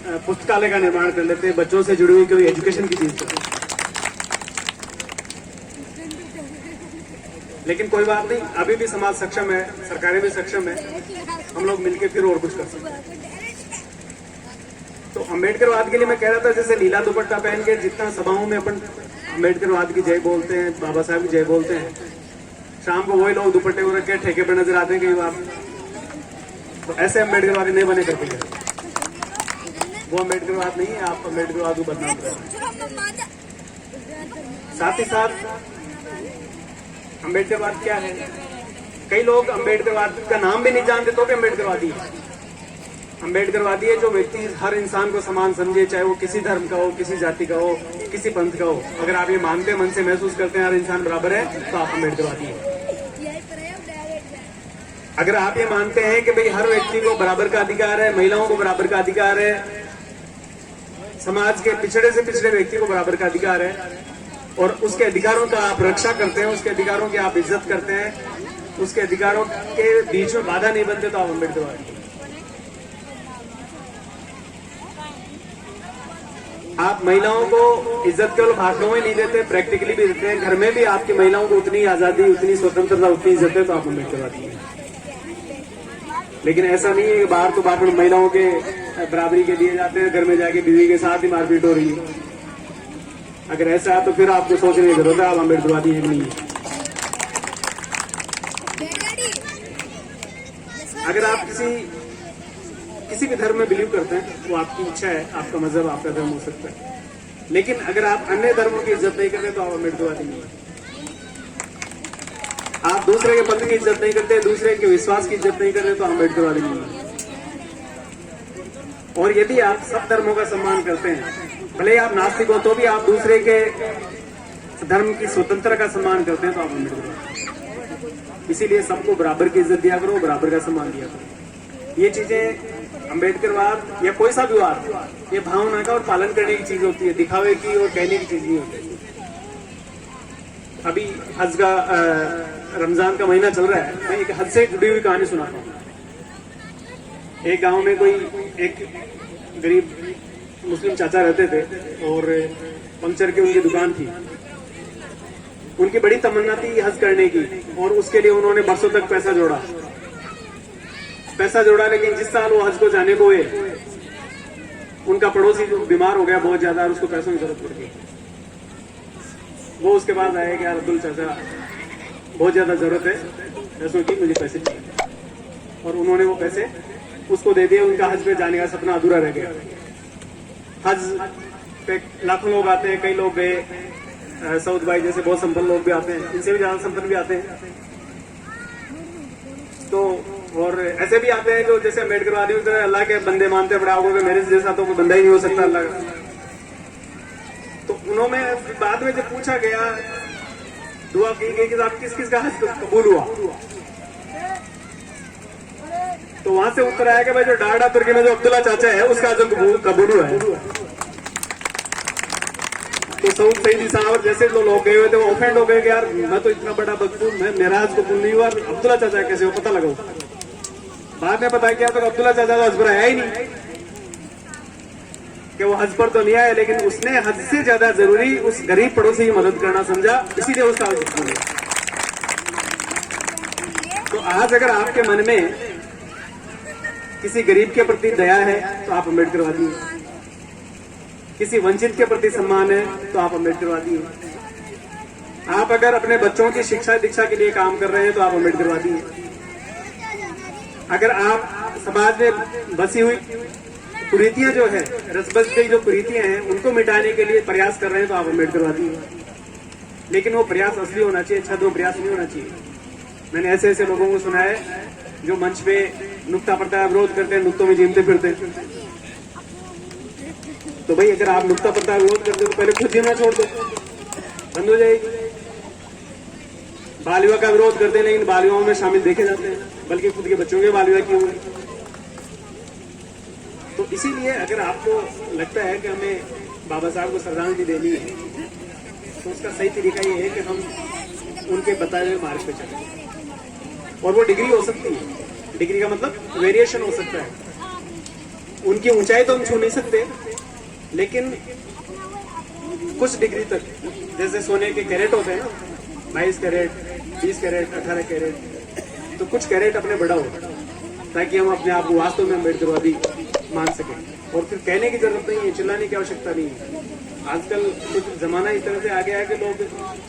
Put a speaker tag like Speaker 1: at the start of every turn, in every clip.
Speaker 1: पुस्तकालय का निर्माण कर लेते, बच्चों से जुड़ी हुई कोई एजुकेशन की चीज। लेकिन कोई बात नहीं, अभी भी समाज सक्षम है, सरकारें भी सक्षम है, हम लोग मिलकर फिर और कुछ कर सकते हैं। तो अम्बेडकरवाद के लिए मैं कह रहा था, जैसे नीला दुपट्टा पहन के जितना सभाओं में अपन अम्बेडकरवाद की जय बोलते हैं, बाबा साहब की जय बोलते हैं, शाम को वही लोग दुपट्टे को रख के ठेके पर नजर आते हैं कई बार। तो ऐसे अम्बेडकरवादी नहीं बने करते हैं, वो अम्बेडकरवाद नहीं है, आप अम्बेडकरवाद को बदनाम कर रहे हैं। साथ ही साथ अम्बेडकरवाद क्या है, कई लोग अम्बेडकरवाद का नाम भी नहीं जानते तो भी अम्बेडकरवादी है। अम्बेडकरवादी है जो व्यक्ति हर इंसान को समान समझे, चाहे वो किसी धर्म का हो, किसी जाति का हो, किसी पंथ का हो। अगर आप ये मानते मन से महसूस करते हैं हर इंसान बराबर है, तो आप अम्बेडकरवादी हैं। अगर आप ये मानते हैं कि भाई हर व्यक्ति को बराबर का अधिकार है, महिलाओं को बराबर का अधिकार है, समाज के पिछड़े से पिछड़े व्यक्ति को बराबर का अधिकार है, और उसके अधिकारों का आप रक्षा करते हैं, उसके अधिकारों की आप इज्जत करते हैं, उसके अधिकारों के बीच में बाधा नहीं बनते, तो आप अम्बेडकरवादी हैं। आप महिलाओं को इज्जत केवल भाषणों में नहीं देते, प्रैक्टिकली भी देते हैं। घर में भी आपकी महिलाओं को उतनी आजादी, उतनी स्वतंत्रता, उतनी इज्जत है, तो आप अम्बेडकरवादी हैं। लेकिन ऐसा नहीं है कि बाहर तो भाषण महिलाओं के बराबरी के दिए जाते हैं, घर में जाके बीवी के साथ ही मारपीट हो रही है। अगर ऐसा है तो फिर आपको सोचने की जरूरत है आप अम्बेडकरवादी हैं कि नहीं है। अगर आप किसी भी धर्म में बिलीव करते हैं, वो आपकी इच्छा है, आपका मजहब, आपका धर्म हो सकता है। लेकिन अगर आप अन्य धर्मों की इज्जत नहीं करते तो आप अम्बेडकरवादी नहीं है। आप दूसरे के पंथ की इज्जत नहीं करते, दूसरे के विश्वास की इज्जत नहीं करते, तो अम्बेडकरवादी नहीं है। और यदि आप सब धर्मों का सम्मान करते हैं, भले ही आप नास्तिक हो तो भी आप दूसरे के धर्म की स्वतंत्रता का सम्मान करते हैं, तो आप अम्बेडकर। इसीलिए सबको बराबर की इज्जत दिया करो, बराबर का सम्मान दिया करो। ये चीजें अम्बेडकरवाद या कोई सा भी वाद, ये भावना का और पालन करने की चीज होती है, दिखावे की और कहने की चीज नहीं होती। अभी हज का रमजान का महीना चल रहा है, मैं एक हज से जुड़ी हुई कहानी सुनाता हूँ। एक गांव में कोई एक गरीब मुस्लिम चाचा रहते थे और पंक्चर की उनकी दुकान थी। उनकी बड़ी तमन्ना थी हज करने की, और उसके लिए उन्होंने बरसों तक पैसा जोड़ा। लेकिन जिस साल वो हज को जाने को हुए, उनका पड़ोसी जो बीमार हो गया बहुत ज्यादा, और उसको पैसों की जरूरत पड़ गई। वो उसके बाद आए कि यार अब्दुल चाचा, बहुत ज्यादा जरूरत है पैसों की, मुझे पैसे चाहिए। और उन्होंने वो पैसे उसको दे दिए। उनका हज पे जाने का सपना अधूरा रह गया। हज पे लाखों लोग आते हैं, कई लोग गए, सऊद भाई जैसे बहुत संपन्न लोग भी आते हैं, इनसे भी ज्यादा संपन्न भी आते हैं। तो और ऐसे भी आते हैं जो जैसे अम्बेडकरवादी अल्लाह के बंदे मानते बड़ा होगा, मेरे जैसा तो कोई बंदा ही नहीं हो सकता अल्लाह का। तो उन्होंने बाद में जब पूछा गया, दुआ की गई कि आप किस किस का हज कबूल हुआ, तो वहां से उत्तर आया कि भाई जो डाडा तुर्की में जो अब्दुल्ला चाचा है उसका हज कबूल हुआ है। तो सऊद सईदी साहब जैसे जो लोग गए हुए थे वो ऑफेंड हो गए कि यार मैं तो इतना बड़ा बदबू, मेरा हज कबूल नहीं हुआ, अब्दुल्ला चाचा कैसे हो, पता लगा। बाद में पता किया तो अब्दुल्ला चाचा तो हज पर आया ही नहीं, कि वो हज पर तो नहीं आया, लेकिन उसने हज से ज्यादा जरूरी उस गरीब पड़ोसी की मदद करना समझा, इसीलिए उसका हज कबूल हुआ। तो आज अगर आपके मन में किसी गरीब के प्रति दया है तो आप अम्बेडकरवादी हैं, किसी वंचित के प्रति सम्मान है तो आप अम्बेडकरवादी हैं, आप अगर अपने बच्चों की शिक्षा दीक्षा के लिए काम कर रहे हैं तो आप अम्बेडकरवादी हैं, अगर आप समाज में बसी हुई कुरीतियां जो है, रसबस की जो कुरीतियां हैं, उनको मिटाने के लिए प्रयास कर रहे हैं तो आप अम्बेडकरवादी हैं। लेकिन वो प्रयास असली होना चाहिए, छद्म प्रयास नहीं होना चाहिए। मैंने ऐसे ऐसे लोगों को सुना है जो मंच पे नुक्ता प्रचार विरोध करते हैं, नुक्तों में जीमते फिरते हैं। तो भाई अगर आप नुक्ता प्रचार विरोध करते हो तो पहले खुद जीना छोड़ दो, बंद हो जाएगी। बाल विवाह का विरोध करते हैं लेकिन बाल विवाह में शामिल देखे जाते हैं, बल्कि खुद के बच्चों के बाल विवाह किए हुए। तो इसीलिए अगर आपको लगता है कि हमें बाबा साहब को श्रद्धांजलि देनी है तो उसका सही तरीका ये है कि हम उनके बताए हुए मार्ग पे चलें। और वो डिग्री हो सकती है, डिग्री का मतलब वेरिएशन हो सकता है। उनकी ऊंचाई तो हम छू नहीं सकते, लेकिन कुछ डिग्री तक, जैसे सोने के कैरेट होते हैं ना, 22 कैरेट, 20 कैरेट, 18 कैरेट, तो कुछ कैरेट अपने बढ़ाओ ताकि हम अपने आप को वास्तव में अम्बेडकरवादी मान सकें। और फिर कहने की जरूरत नहीं है, चिल्लाने की आवश्यकता नहीं है। आजकल कुछ जमाना इस तरह से आ गया है कि लोग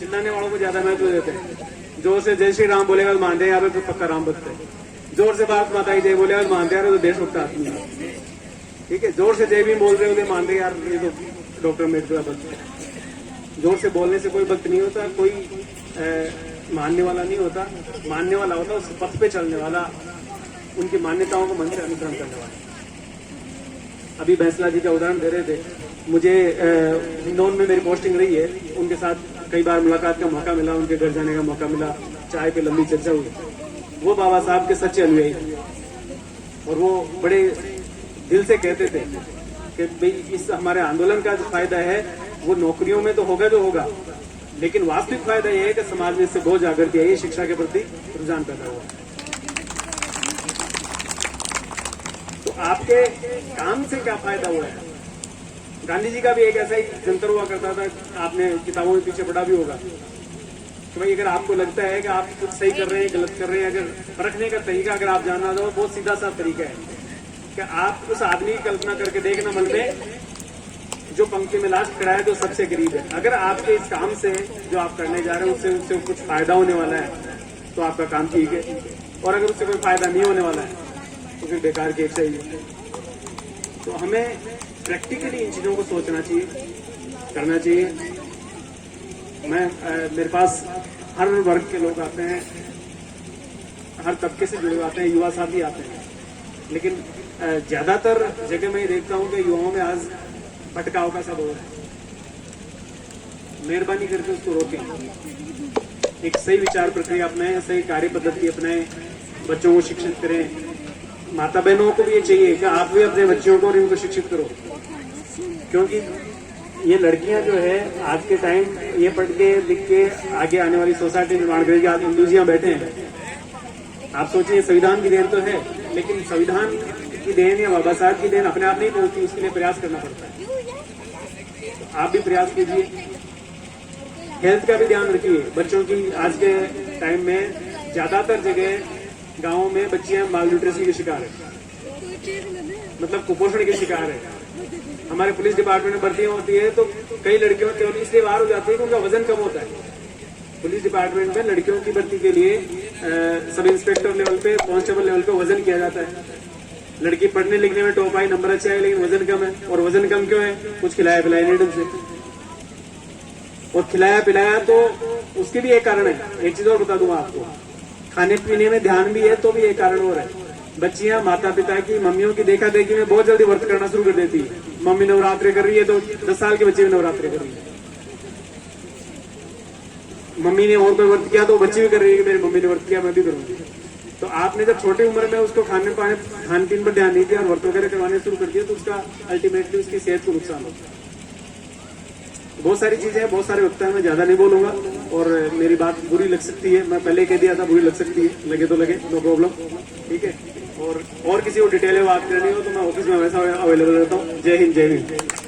Speaker 1: चिल्लाने वालों को ज्यादा महत्व देते हैं। जोर से जय श्री राम बोलेगा तो मानते हैं, यहाँ पे तो पक्का राम भक्त है। जोर से भारत माता की जय बोलेगा तो मानते हैं तो देशभक्त आदमी है। ठीक है, जोर से जय भी बोल रहे होते मानते हैं यार ये तो डॉक्टर अम्बेडकर भक्त है। जोर से बोलने से कोई भक्त नहीं होता, कोई मानने वाला नहीं होता। मानने वाला होता उस पथ पे चलने वाला, उनकी मान्यताओं को मन से अनुसरण करने वाला। अभी बैंसला जी का उदाहरण दे रहे थे, मुझे हिंदौन में मेरी पोस्टिंग रही है, उनके साथ कई बार मुलाकात का मौका मिला, उनके घर जाने का मौका मिला, चाय पे लंबी चर्चा हुई। वो बाबा साहब के सच्चे अनुयायी और वो बड़े दिल से कहते थे कि भाई इस हमारे आंदोलन का जो फायदा है वो नौकरियों में तो होगा जो होगा, लेकिन वास्तविक फायदा यह है कि समाज में इससे बहुत जागृति आई, शिक्षा के प्रति रुझान पैदा हुआ। तो आपके काम से क्या फायदा हुआ है? गांधी जी का भी एक ऐसा ही जंतर हुआ करता था, आपने किताबों में पीछे पढ़ा भी होगा कि भाई अगर आपको लगता है कि आप कुछ सही कर रहे हैं गलत कर रहे हैं, अगर परखने का तरीका अगर आप जानना चाहो, बहुत सीधा सा तरीका है कि आप उस आदमी की कल्पना करके देखना मन में जो पंक्ति में लास्ट खड़ा है, जो सबसे करीब है। अगर आपके इस काम से जो आप करने जा रहे हैं उससे कुछ फायदा होने वाला है तो आपका काम ठीक है, और अगर उससे कोई फायदा नहीं होने वाला है तो फिर बेकार की इच्छा ही है। तो हमें प्रैक्टिकली इन चीजों को सोचना चाहिए, करना चाहिए। मेरे पास हर वर्ग के लोग आते हैं, हर तबके से जुड़े आते हैं, युवा साथी आते हैं, लेकिन ज्यादातर जगह मैं ये देखता हूं कि युवाओं में आज भटकाव का सा दौर है। मेहरबानी करके उसको रोकें, एक सही विचार प्रक्रिया अपनाएं, सही कार्य पद्धति अपनाएं, बच्चों को शिक्षित करें। माता बहनों को भी ये चाहिए कि आप भी अपने बच्चों को और इनको शिक्षित करो, क्योंकि ये लड़कियां जो है आज के टाइम ये पढ़ के लिख के आगे आने वाली सोसाइटी निर्माण करेगी। आज हिंदू जी बैठे हैं, आप सोचिए संविधान की देन तो है, लेकिन संविधान की देन या बाबा साहब की देन अपने आप नहीं पहुंचती, उसके लिए प्रयास करना पड़ता है। तो आप भी प्रयास कीजिए, हेल्थ का भी ध्यान रखिए। बच्चों की आज के टाइम में ज्यादातर जगह गांवों में बच्चियां माल न्यूट्रिशन के शिकार है, मतलब कुपोषण के शिकार है। हमारे पुलिस डिपार्टमेंट में भर्तियां होती है तो कई लड़कियों केवल इसलिए बाहर हो जाती है कि उनका वजन कम होता है। पुलिस डिपार्टमेंट में लड़कियों की भर्ती के लिए सब इंस्पेक्टर लेवल पे, कांस्टेबल लेवल पे वजन किया जाता है। लड़की पढ़ने लिखने में टॉप आई, नंबर अच्छे आए, लेकिन वजन कम है। और वजन कम क्यों है? कुछ खिलाया पिलाया नहीं ढंग से, और खिलाया पिलाया तो उसके भी एक कारण है। एक चीज और बता दूंगा आपको, खाने पीने में ध्यान भी है तो भी एक कारण और है। बच्चियां माता पिता की, मम्मियों की देखा देखी में बहुत जल्दी व्रत करना शुरू कर देती है। मम्मी नवरात्रे कर रही है तो 10 साल के बच्चे भी नवरात्रे कर रही है। मम्मी ने और कोई व्रत किया तो बच्ची भी कर रही है कि मेरी मम्मी ने व्रत किया मैं भी करूंगी। तो आपने जब छोटी उम्र में उसको खान पीन पर ध्यान नहीं दिया और व्रत वगैरह करवाने शुरू कर दिया तो उसका अल्टीमेटली उसकी सेहत को नुकसान होता है। बहुत सारी चीजें हैं, बहुत सारे वक्त हैं, मैं ज्यादा नहीं बोलूंगा। और मेरी बात बुरी लग सकती है, मैं पहले कह दिया था बुरी लग सकती है, लगे तो लगे, नो प्रॉब्लम, ठीक है। और किसी को डिटेल में बात करनी हो तो मैं ऑफिस में हमेशा अवेलेबल रहता हूँ। जय हिंद, जय हिंद।